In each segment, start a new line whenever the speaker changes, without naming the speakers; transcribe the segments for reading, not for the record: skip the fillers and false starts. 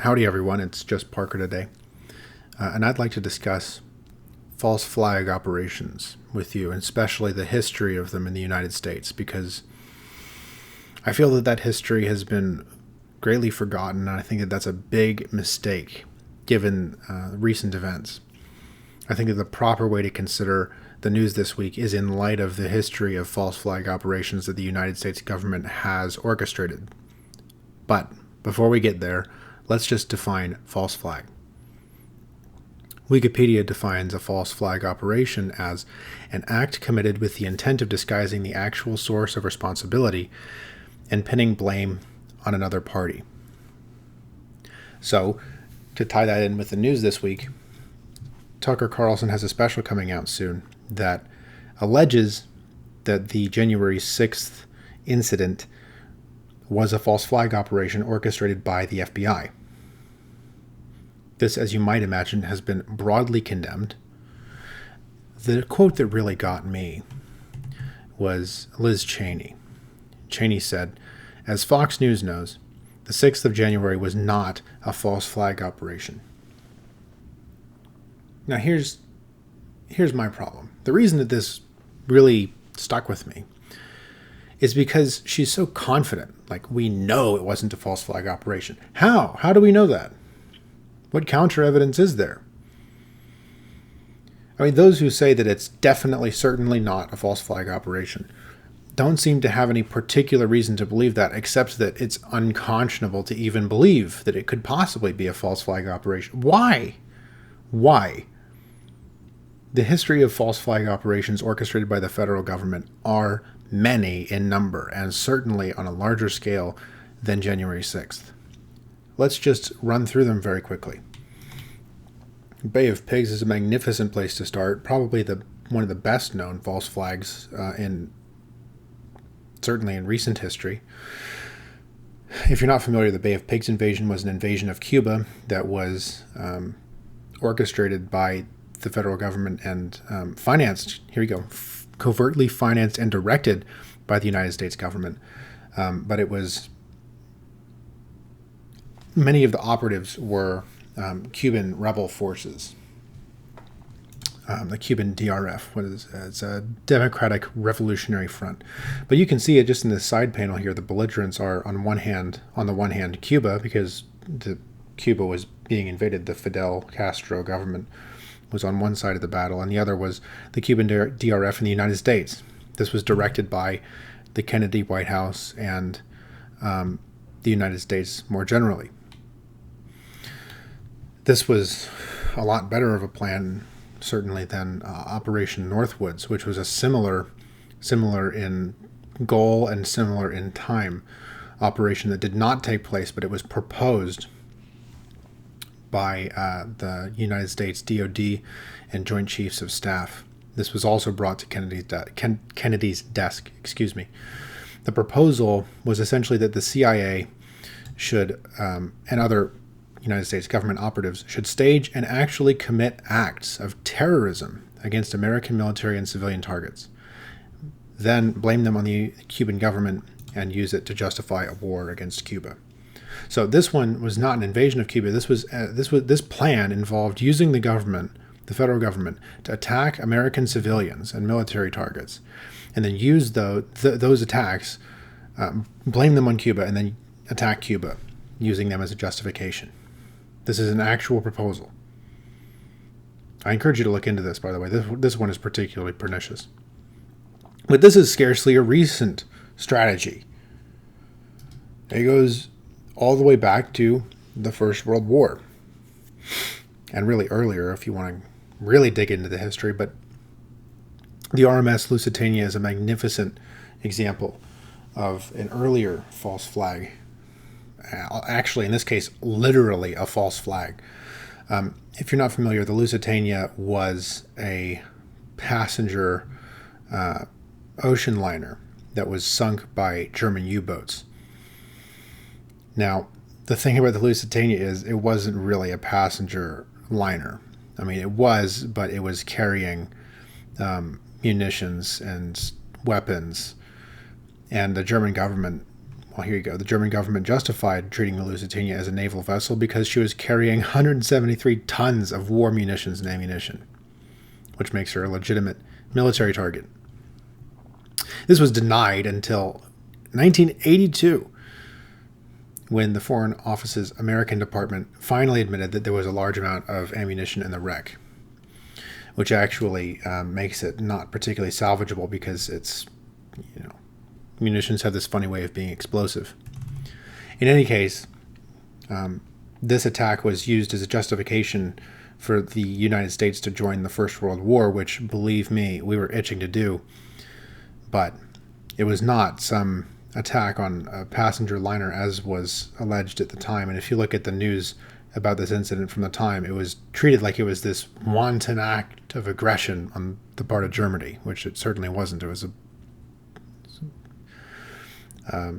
Howdy, everyone. It's just Parker today. And I'd like to discuss false flag operations with you, and especially the history of them in the United States, because I feel that history has been greatly forgotten, and I think that that's a big mistake given recent events. I think that the proper way to consider the news this week is in light of the history of false flag operations that the United States government has orchestrated. But before we get there, let's just define false flag. Wikipedia defines a false flag operation as an act committed with the intent of disguising the actual source of responsibility and pinning blame on another party. So, to tie that in with the news this week, Tucker Carlson has a special coming out soon that alleges that the January 6th incident was a false flag operation orchestrated by the FBI. This, as you might imagine, has been broadly condemned. The quote that really got me was Liz Cheney. Cheney said, "As Fox News knows, the 6th of January was not a false flag operation." Now here's my problem. The reason that this really stuck with me is because she's so confident. Like, we know it wasn't a false flag operation. How? How do we know that? What counter evidence is there? I mean, those who say that it's definitely, certainly not a false flag operation don't seem to have any particular reason to believe that, except that it's unconscionable to even believe that it could possibly be a false flag operation. Why? Why? The history of false flag operations orchestrated by the federal government are many in number, and certainly on a larger scale than January 6th. Let's just run through them very quickly. Bay of Pigs is a magnificent place to start, probably one of the best known false flags certainly in recent history. If you're not familiar, the Bay of Pigs invasion was an invasion of Cuba that was orchestrated by the federal government and financed, covertly financed and directed by the United States government. But it was, many of the operatives were Cuban rebel forces. The Cuban DRF, it's a Democratic Revolutionary Front. But you can see it just in the side panel here. The belligerents are on the one hand Cuba, because Cuba was being invaded. The Fidel Castro government was on one side of the battle, and the other was the Cuban DRF in the United States. This was directed by the Kennedy White House and the United States more generally. This was a lot better of a plan, certainly, than Operation Northwoods, which was a similar in goal and similar in time operation that did not take place, but it was proposed by the United States DoD and Joint Chiefs of Staff. This was also brought to Kennedy's desk. The proposal was essentially that the CIA should, and other United States government operatives, should stage and actually commit acts of terrorism against American military and civilian targets, then blame them on the Cuban government and use it to justify a war against Cuba. So this one was not an invasion of Cuba. This plan involved using the federal government, to attack American civilians and military targets, and then use those attacks, blame them on Cuba, and then attack Cuba, using them as a justification. This is an actual proposal. I encourage you to look into this, by the way. This one is particularly pernicious. But this is scarcely a recent strategy. It goes all the way back to the First World War, and really earlier if you want to really dig into the history. But the RMS Lusitania is a magnificent example of an earlier false flag. Actually, in this case, literally a false flag. If you're not familiar, the Lusitania was a passenger ocean liner that was sunk by German U-boats. Now, the thing about the Lusitania is it wasn't really a passenger liner. I mean, it was, but it was carrying munitions and weapons, and the German government well, here you go. The German government justified treating the Lusitania as a naval vessel because she was carrying 173 tons of war munitions and ammunition, which makes her a legitimate military target. This was denied until 1982, when the Foreign Office's American department finally admitted that there was a large amount of ammunition in the wreck, which actually makes it not particularly salvageable because it's, munitions have this funny way of being explosive. In any case, this attack was used as a justification for the United States to join the First World War, which, believe me, we were itching to do. But it was not some attack on a passenger liner as was alleged at the time. And if you look at the news about this incident from the time, it was treated like it was this wanton act of aggression on the part of Germany, which it certainly wasn't. It was a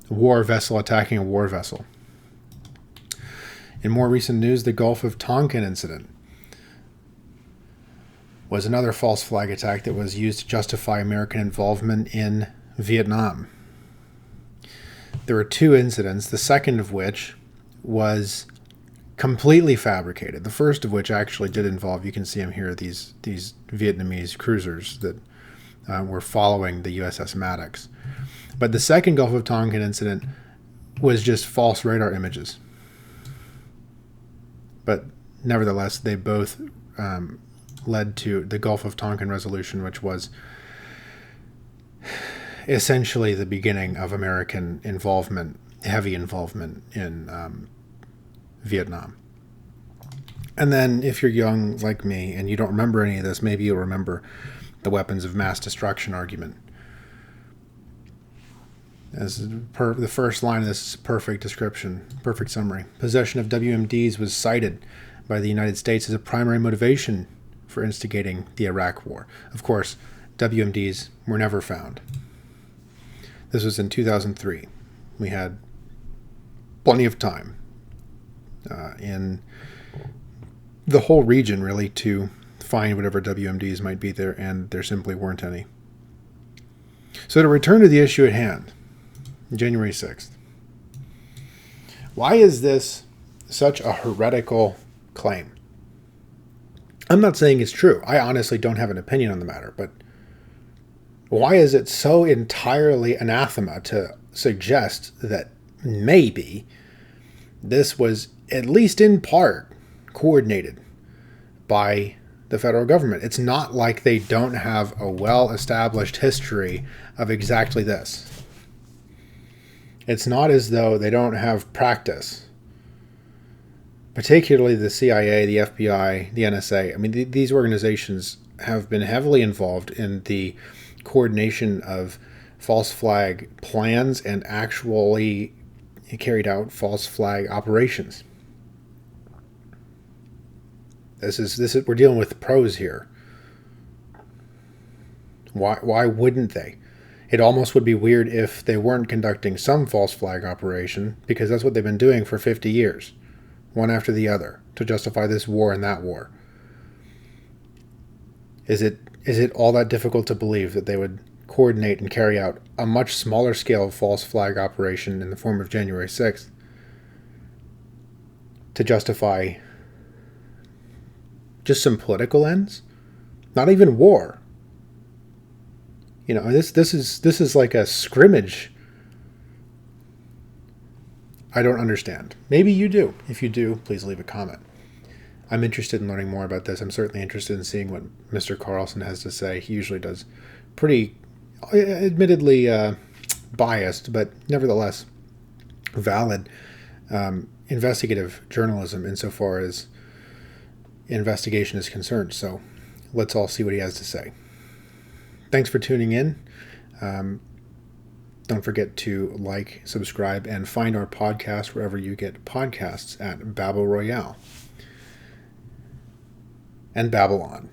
war vessel attacking a war vessel. In more recent news, the Gulf of Tonkin incident was another false flag attack that was used to justify American involvement in Vietnam. There were two incidents, the second of which was completely fabricated. The first of which actually did involve, you can see them here, these Vietnamese cruisers that were following the USS Maddox. But the second Gulf of Tonkin incident was just false radar images. But nevertheless, they both led to the Gulf of Tonkin resolution, which was essentially the beginning of American involvement, heavy involvement in Vietnam. And then if you're young like me and you don't remember any of this, maybe you'll remember the weapons of mass destruction argument. As the first line of this is a perfect description, perfect summary. Possession of WMDs was cited by the United States as a primary motivation for instigating the Iraq War. Of course, WMDs were never found. This was in 2003. We had plenty of time in the whole region, really, to find whatever WMDs might be there, and there simply weren't any. So to return to the issue at hand, January 6th. Why is this such a heretical claim? I'm not saying it's true. I honestly don't have an opinion on the matter, but why is it so entirely anathema to suggest that maybe this was, at least in part, coordinated by the federal government? It's not like they don't have a well-established history of exactly this. It's not as though they don't have practice, particularly the CIA, the FBI, the NSA. I mean, these organizations have been heavily involved in the coordination of false flag plans and actually carried out false flag operations. This is we're dealing with pros here. Why wouldn't they? It almost would be weird if they weren't conducting some false flag operation, because that's what they've been doing for 50 years, one after the other, to justify this war and that war. Is it all that difficult to believe that they would coordinate and carry out a much smaller scale false flag operation in the form of January 6th to justify just some political ends? Not even war. This is like a scrimmage. I don't understand. Maybe you do. If you do, please leave a comment. I'm interested in learning more about this. I'm certainly interested in seeing what Mr. Carlson has to say. He usually does pretty, admittedly biased, but nevertheless valid investigative journalism insofar as investigation is concerned. So let's all see what he has to say. Thanks for tuning in. Don't forget to like, subscribe, and find our podcast wherever you get podcasts at Babel Royale and Babylon.